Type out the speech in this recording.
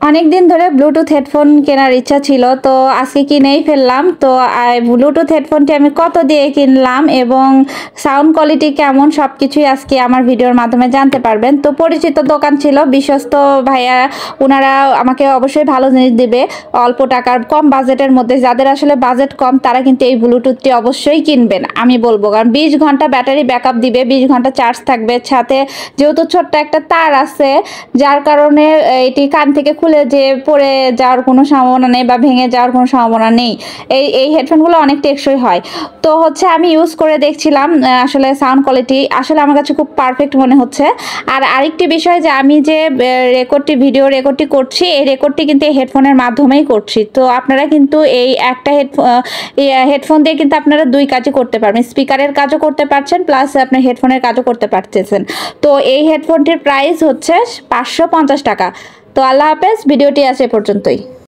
অনেক দিন ধরে ব্লুটুথ হেডফোন কেনার ইচ্ছা ছিল, তো আজকে কিনেই ফেললাম। তো ব্লুটুথ হেডফোনটি আমি কত দিয়ে কিনলাম এবং সাউন্ড কোয়ালিটি কেমন সব কিছুই আজকে আমার ভিডিওর মাধ্যমে জানতে পারবেন। তো পরিচিত দোকান ছিল, বিশ্বস্ত ভাইয়া, ওনারা আমাকে অবশ্যই ভালো জিনিস দিবে অল্প টাকার, কম বাজেটের মধ্যে। যাদের আসলে বাজেট কম তারা কিন্তু এই ব্লুটুথটি অবশ্যই কিনবেন আমি বলবো, কারণ 20 ঘন্টা ব্যাটারি ব্যাকআপ দিবে, 20 ঘন্টা চার্জ থাকবে, সাথে যেহেতু ছোট্ট একটা তার আছে যার কারণে এটি কান থেকে খুলে যে পড়ে যাওয়ার কোনো সম্ভাবনা নেই বা ভেঙে যাওয়ার কোনো সম্ভাবনা নেই। এই হেডফোনগুলো অনেক টেকসই হয়। তো হচ্ছে আমি ইউজ করে দেখছিলাম, আসলে সাউন্ড কোয়ালিটি আসলে আমার কাছে খুব পারফেক্ট মনে হচ্ছে। আর আরেকটি বিষয় যে আমি যে ভিডিও রেকর্ডটি করছি, এই রেকর্ডটি কিন্তু এই হেডফোনের মাধ্যমেই করছি। তো আপনারা কিন্তু এই একটা হেডফোন দিয়ে কিন্তু আপনারা দুই কাজই করতে পারবেন, স্পিকারের কাজও করতে পারছেন প্লাস আপনার হেডফোনের কাজও করতে পারতেছেন। তো এই হেডফোনটির প্রাইস হচ্ছে 550 টাকা। তো আল্লাহ হাফেজ, ভিডিওটি আছে এ পর্যন্তই।